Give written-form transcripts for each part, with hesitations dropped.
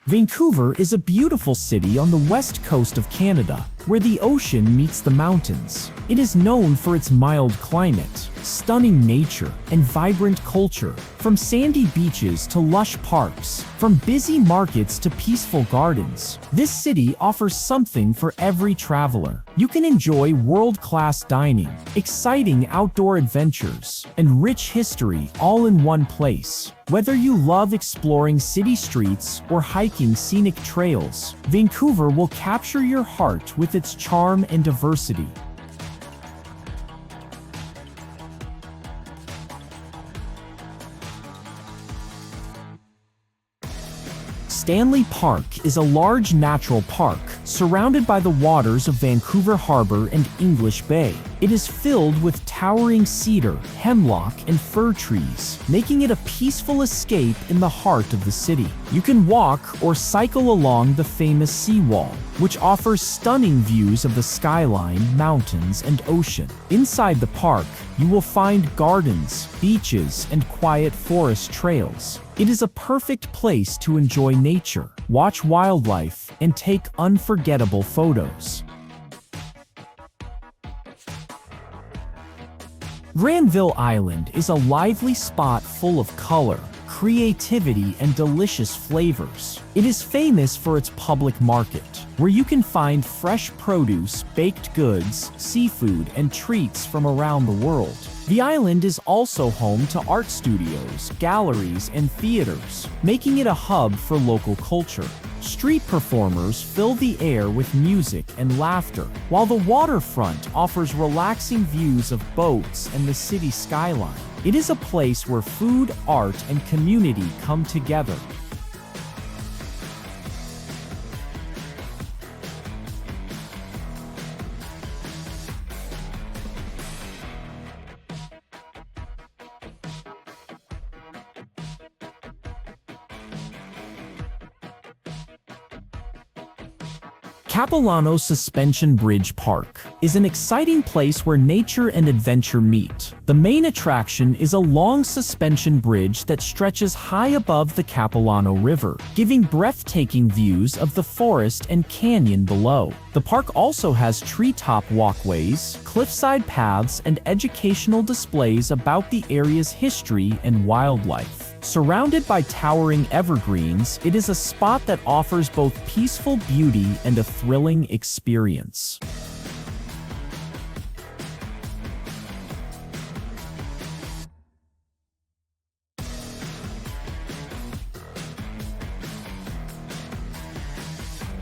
Vancouver is a beautiful city on the west coast of Canada, where the ocean meets the mountains. It is known for its mild climate, stunning nature, and vibrant culture. From sandy beaches to lush parks, from busy markets to peaceful gardens, this city offers something for every traveler. You can enjoy world-class dining, exciting outdoor adventures, and rich history all in one place. Whether you love exploring city streets or hiking scenic trails, Vancouver will capture your heart with its charm and diversity. Stanley Park is a large natural park surrounded by the waters of Vancouver Harbour and English Bay. It is filled with towering cedar, hemlock, and fir trees, making it a peaceful escape in the heart of the city. You can walk or cycle along the famous seawall, which offers stunning views of the skyline, mountains, and ocean. Inside the park, you will find gardens, beaches, and quiet forest trails. It is a perfect place to enjoy nature, watch wildlife, and take unforgettable photos. Granville Island is a lively spot full of color, creativity, and delicious flavors. It is famous for its public market, where you can find fresh produce, baked goods, seafood, and treats from around the world. The island is also home to art studios, galleries, and theaters, making it a hub for local culture. Street performers fill the air with music and laughter, while the waterfront offers relaxing views of boats and the city skyline. It is a place where food, art, and community come together. Capalano Suspension Bridge Park is an exciting place where nature and adventure meet. The main attraction is a long suspension bridge that stretches high above the Capalano River, giving breathtaking views of the forest and canyon below. The park also has treetop walkways, cliffside paths, and educational displays about the area's history and wildlife. Surrounded by towering evergreens, it is a spot that offers both peaceful beauty and a thrilling experience.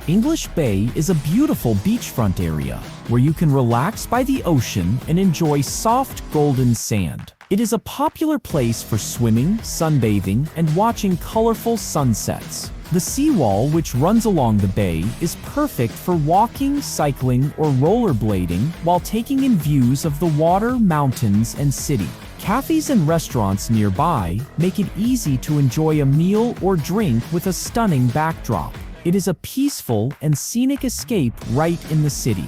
English Bay is a beautiful beachfront area where you can relax by the ocean and enjoy soft golden sand. It is a popular place for swimming, sunbathing, and watching colorful sunsets. The seawall, which runs along the bay, is perfect for walking, cycling, or rollerblading while taking in views of the water, mountains, and city. Cafes and restaurants nearby make it easy to enjoy a meal or drink with a stunning backdrop. It is a peaceful and scenic escape right in the city.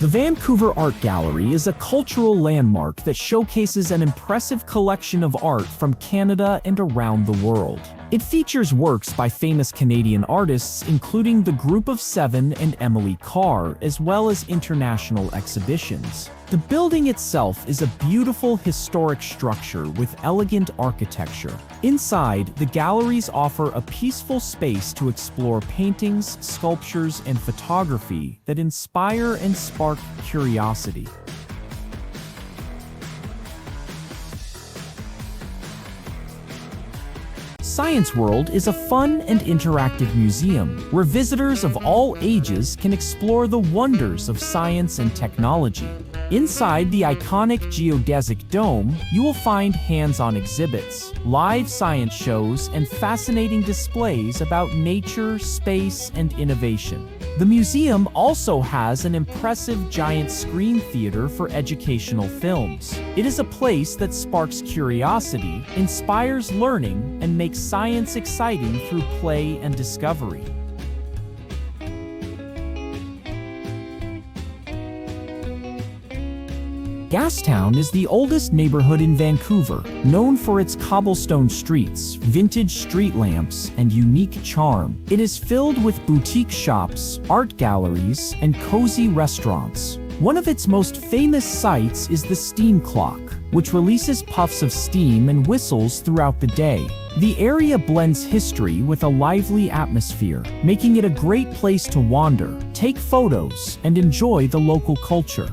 The Vancouver Art Gallery is a cultural landmark that showcases an impressive collection of art from Canada and around the world. It features works by famous Canadian artists including the Group of Seven and Emily Carr, as well as international exhibitions. The building itself is a beautiful historic structure with elegant architecture. Inside, the galleries offer a peaceful space to explore paintings, sculptures, and photography that inspire and spark curiosity. Science World is a fun and interactive museum where visitors of all ages can explore the wonders of science and technology. Inside the iconic geodesic dome, you will find hands-on exhibits, live science shows, and fascinating displays about nature, space, and innovation. The museum also has an impressive giant screen theater for educational films. It is a place that sparks curiosity, inspires learning, and makes science exciting through play and discovery. Gastown is the oldest neighborhood in Vancouver, known for its cobblestone streets, vintage street lamps, and unique charm. It is filled with boutique shops, art galleries, and cozy restaurants. One of its most famous sights is the steam clock, which releases puffs of steam and whistles throughout the day. The area blends history with a lively atmosphere, making it a great place to wander, take photos, and enjoy the local culture.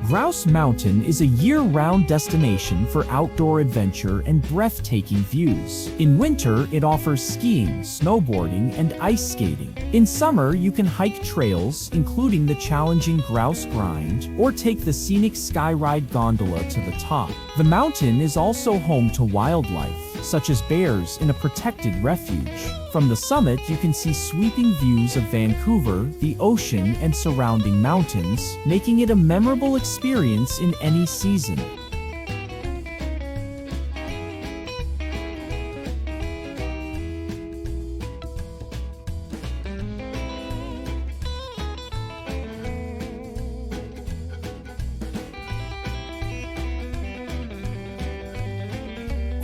Grouse Mountain is a year-round destination for outdoor adventure and breathtaking views. In winter, it offers skiing, snowboarding, and ice skating. In summer, you can hike trails, including the challenging Grouse Grind, or take the scenic Skyride gondola to the top. The mountain is also home to wildlife, such as bears in a protected refuge. From the summit, you can see sweeping views of Vancouver, the ocean, and surrounding mountains, making it a memorable experience in any season.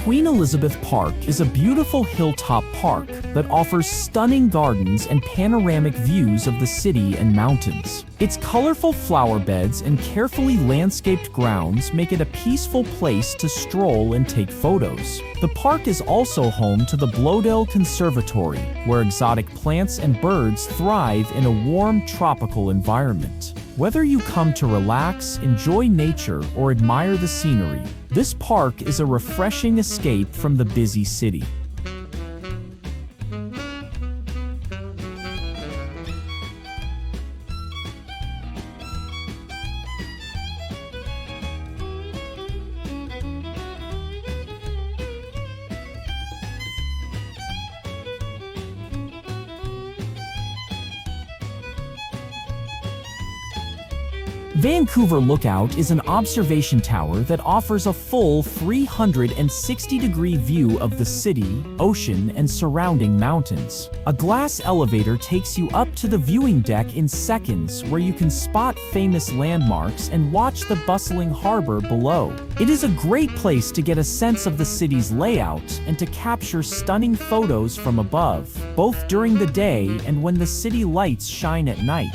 Queen Elizabeth Park is a beautiful hilltop park that offers stunning gardens and panoramic views of the city and mountains. Its colorful flower beds and carefully landscaped grounds make it a peaceful place to stroll and take photos. The park is also home to the Bloedel Conservatory, where exotic plants and birds thrive in a warm tropical environment. Whether you come to relax, enjoy nature, or admire the scenery, this park is a refreshing escape from the busy city. Vancouver Lookout is an observation tower that offers a full 360-degree view of the city, ocean, and surrounding mountains. A glass elevator takes you up to the viewing deck in seconds, where you can spot famous landmarks and watch the bustling harbor below. It is a great place to get a sense of the city's layout and to capture stunning photos from above, both during the day and when the city lights shine at night.